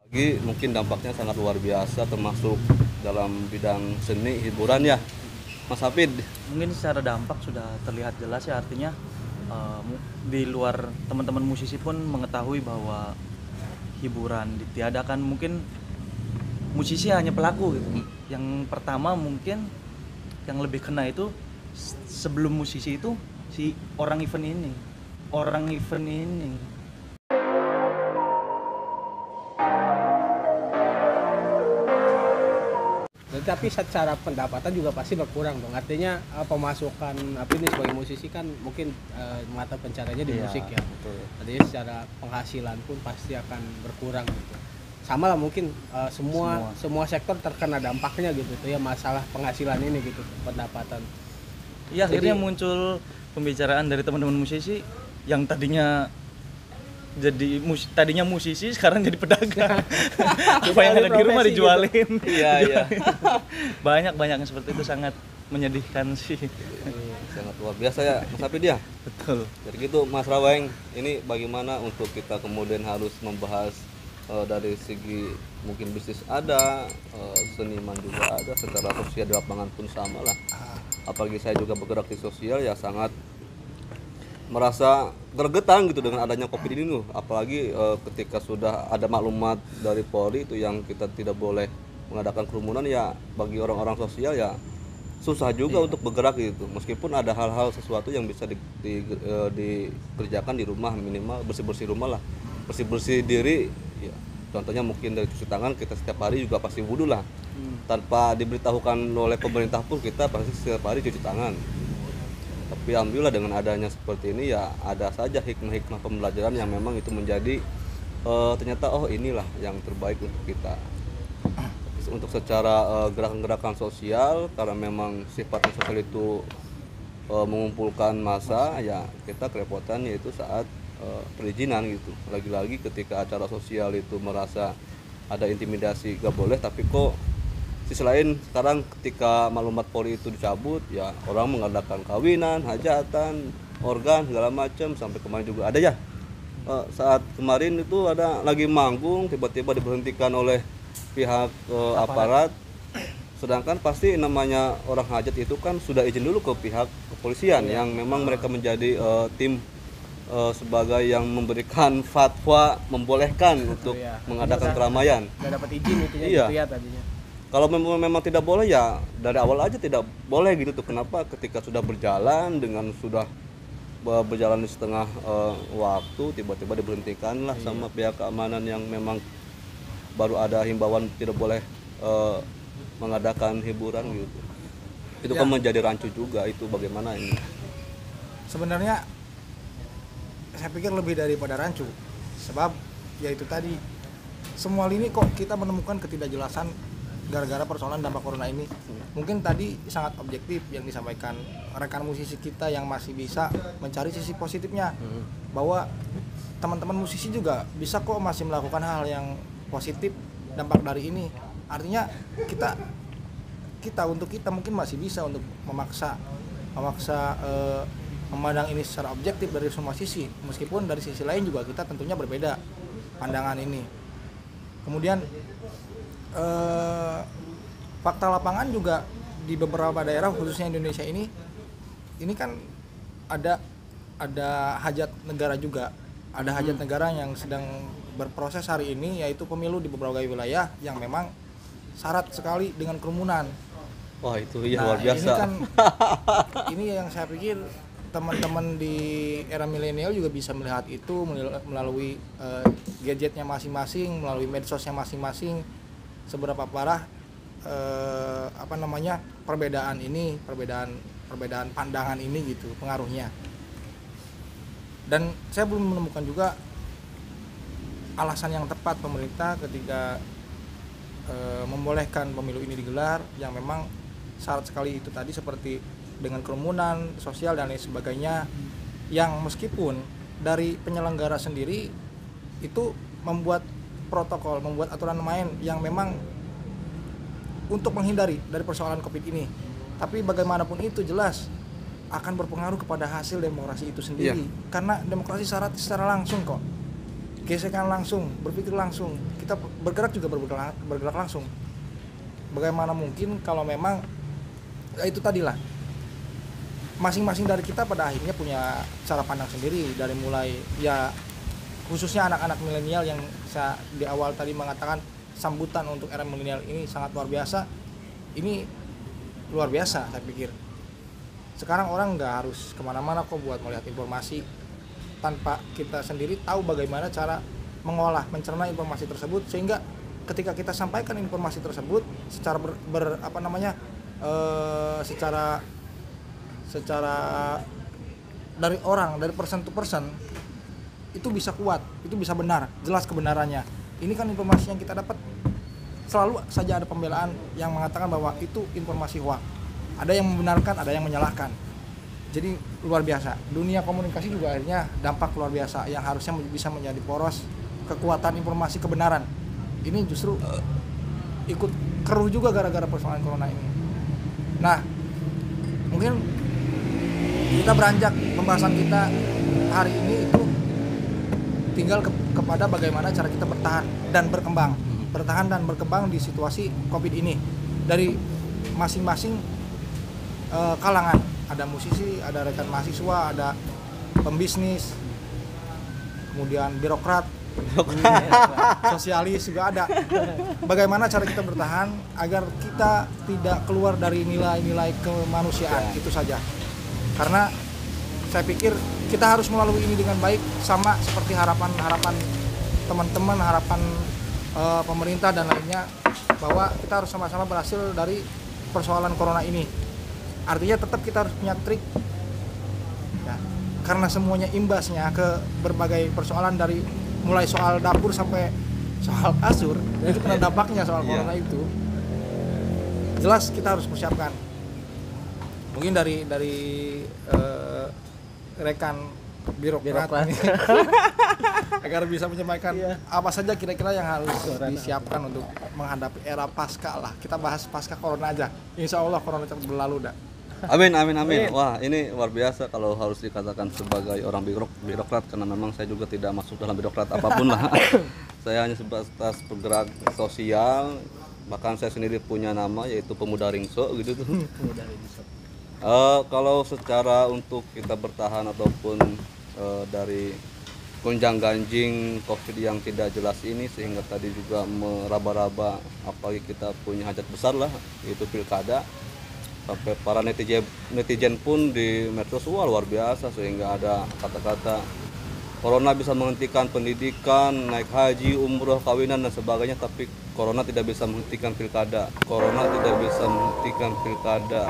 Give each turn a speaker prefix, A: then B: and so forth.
A: Lagi mungkin dampaknya sangat luar biasa termasuk dalam bidang seni hiburan ya, Mas Hafid.
B: Mungkin secara dampak sudah terlihat jelas ya, artinya di luar teman-teman musisi pun mengetahui bahwa hiburan ditiadakan. Mungkin musisi hanya pelaku gitu. Yang pertama mungkin yang lebih kena itu sebelum musisi itu si orang event ini.
C: Tapi secara pendapatan juga pasti berkurang dong. Artinya pemasukan ini sebagai musisi kan mungkin mata pencariannya di musik ya.
B: Betul.
C: Artinya secara penghasilan pun pasti akan berkurang gitu. Sama lah mungkin semua sektor terkena dampaknya gitu tuh ya, masalah penghasilan ini gitu, pendapatan.
B: Iya, akhirnya muncul pembicaraan dari teman-teman musisi yang tadinya musisi sekarang jadi pedagang. Supaya ada di rumah dijualin.
C: Gitu.
A: Iya.
B: Banyak yang seperti itu, sangat menyedihkan sih.
A: Sangat luar biasa ya, Mas Hafid ya.
B: Betul.
A: Jadi gitu Mas Raweng, ini bagaimana untuk kita kemudian harus membahas dari segi mungkin bisnis ada, seniman juga ada, secara sosial di lapangan pun sama lah. Apalagi saya juga bergerak di sosial ya, sangat merasa gergetan gitu dengan adanya COVID ini tuh. Apalagi ketika sudah ada maklumat dari Polri itu yang kita tidak boleh mengadakan kerumunan ya, bagi orang-orang sosial ya susah juga untuk bergerak gitu. Meskipun ada hal-hal sesuatu yang bisa dikerjakan di rumah, minimal bersih-bersih rumah lah, bersih-bersih diri ya. Contohnya mungkin dari cuci tangan, kita setiap hari juga pasti wudhu lah. Tanpa diberitahukan oleh pemerintah pun kita pasti setiap hari cuci tangan. Tapi alhamdulillah dengan adanya seperti ini ya, ada saja hikmah-hikmah pembelajaran yang memang itu menjadi ternyata inilah yang terbaik untuk kita. Untuk secara gerakan-gerakan sosial, karena memang sifatnya sosial itu mengumpulkan massa ya, kita kerepotan yaitu saat perizinan gitu. Lagi-lagi ketika acara sosial itu merasa ada intimidasi, gak boleh, tapi kok sisi lain sekarang ketika maklumat Polri itu dicabut ya, orang mengadakan kawinan, hajatan, organ segala macam. Sampai kemarin juga ada ya, saat kemarin itu ada lagi manggung tiba-tiba diberhentikan oleh pihak aparat. Sedangkan pasti namanya orang hajat itu kan sudah izin dulu ke pihak kepolisian yang memang mereka menjadi tim sebagai yang memberikan fatwa membolehkan untuk mengadakan keramaian.
C: Nggak dapat izin itu ya,
A: Iya.
C: gitu ya tadinya.
A: Kalau memang tidak boleh ya dari awal aja tidak boleh gitu tuh. Kenapa ketika sudah berjalan dengan sudah berjalan di setengah waktu tiba-tiba diberhentikan lah sama pihak keamanan yang memang baru ada himbauan tidak boleh mengadakan hiburan gitu. Itu kan menjadi rancu juga, itu bagaimana ini?
D: Sebenarnya saya pikir lebih daripada rancu, sebab ya itu tadi, semua lini kok kita menemukan ketidakjelasan gara-gara persoalan dampak corona ini. Mungkin tadi sangat objektif yang disampaikan rekan musisi kita yang masih bisa mencari sisi positifnya, bahwa teman-teman musisi juga bisa kok masih melakukan hal yang positif dampak dari ini. Artinya kita mungkin masih bisa untuk memaksa memandang ini secara objektif dari semua sisi, meskipun dari sisi lain juga kita tentunya berbeda pandangan ini. Kemudian fakta lapangan juga di beberapa daerah khususnya Indonesia ini kan ada hajat negara juga, ada hajat negara yang sedang berproses hari ini, yaitu pemilu di beberapa wilayah yang memang syarat sekali dengan kerumunan.
A: Wah itu ya luar biasa.
D: Ini kan ini yang saya pikir teman-teman di era milenial juga bisa melihat itu melalui gadgetnya masing-masing, melalui medsosnya masing-masing, seberapa parah perbedaan pandangan ini gitu pengaruhnya. Dan saya belum menemukan juga alasan yang tepat pemerintah ketika membolehkan pemilu ini digelar, yang memang syarat sekali itu tadi seperti dengan kerumunan sosial dan lain sebagainya, yang meskipun dari penyelenggara sendiri itu membuat protokol, membuat aturan main yang memang untuk menghindari dari persoalan COVID ini, tapi bagaimanapun itu jelas akan berpengaruh kepada hasil demokrasi itu sendiri. Karena demokrasi syarat secara langsung kok. gesekan langsung, berpikir langsung, kita bergerak juga bergerak langsung. Bagaimana mungkin kalau memang ya itu tadilah, masing-masing dari kita pada akhirnya punya cara pandang sendiri, dari mulai ya khususnya anak-anak milenial yang saya di awal tadi mengatakan sambutan untuk era milenial ini sangat luar biasa. Ini luar biasa saya pikir. Sekarang orang nggak harus kemana-mana kok buat melihat informasi, tanpa kita sendiri tahu bagaimana cara mengolah, mencerna informasi tersebut, sehingga ketika kita sampaikan informasi tersebut secara secara dari orang, dari person to person, itu bisa kuat, itu bisa benar, jelas kebenarannya. Ini kan informasi yang kita dapat, selalu saja ada pembelaan yang mengatakan bahwa itu informasi hoax. Ada yang membenarkan, ada yang menyalahkan. Jadi luar biasa. Dunia komunikasi juga akhirnya dampak luar biasa yang harusnya bisa menjadi poros kekuatan informasi kebenaran. Ini justru ikut keruh juga gara-gara persoalan corona ini. Nah, mungkin kita beranjak pembahasan kita hari ini itu tinggal kepada bagaimana cara kita bertahan dan berkembang di situasi Covid ini dari masing-masing kalangan. Ada musisi, ada rekan mahasiswa, ada pembisnis, kemudian birokrat, sosialis juga ada. Bagaimana cara kita bertahan agar kita tidak keluar dari nilai-nilai kemanusiaan, itu saja. Karena saya pikir kita harus melalui ini dengan baik, sama seperti harapan teman-teman, harapan pemerintah dan lainnya, bahwa kita harus sama-sama berhasil dari persoalan corona ini. Artinya tetap kita harus punya trik ya, karena semuanya imbasnya ke berbagai persoalan, dari mulai soal dapur sampai soal kasur, itu kena dampaknya soal corona itu. Jelas kita harus persiapkan. Mungkin dari rekan birokrat agar bisa menyampaikan apa saja kira-kira yang harus disiapkan untuk menghadapi era pasca lah. Kita bahas pasca corona aja. Insya Allah corona cepat berlalu dah.
A: Amin. Wah, ini luar biasa kalau harus dikatakan sebagai orang birokrat, karena memang saya juga tidak masuk dalam birokrat apapun lah. Saya hanya sebatas penggerak sosial, bahkan saya sendiri punya nama yaitu Pemuda Ringso gitu tuh. Kalau secara untuk kita bertahan ataupun dari gonjang-ganjing Covid yang tidak jelas ini, sehingga tadi juga meraba-raba, apalagi kita punya hajat besar lah, yaitu pilkada. Sampai para netizen pun di medsos luar biasa, sehingga ada kata-kata corona bisa menghentikan pendidikan, naik haji, umroh, kawinan dan sebagainya, tapi corona tidak bisa menghentikan pilkada. Corona tidak bisa menghentikan pilkada.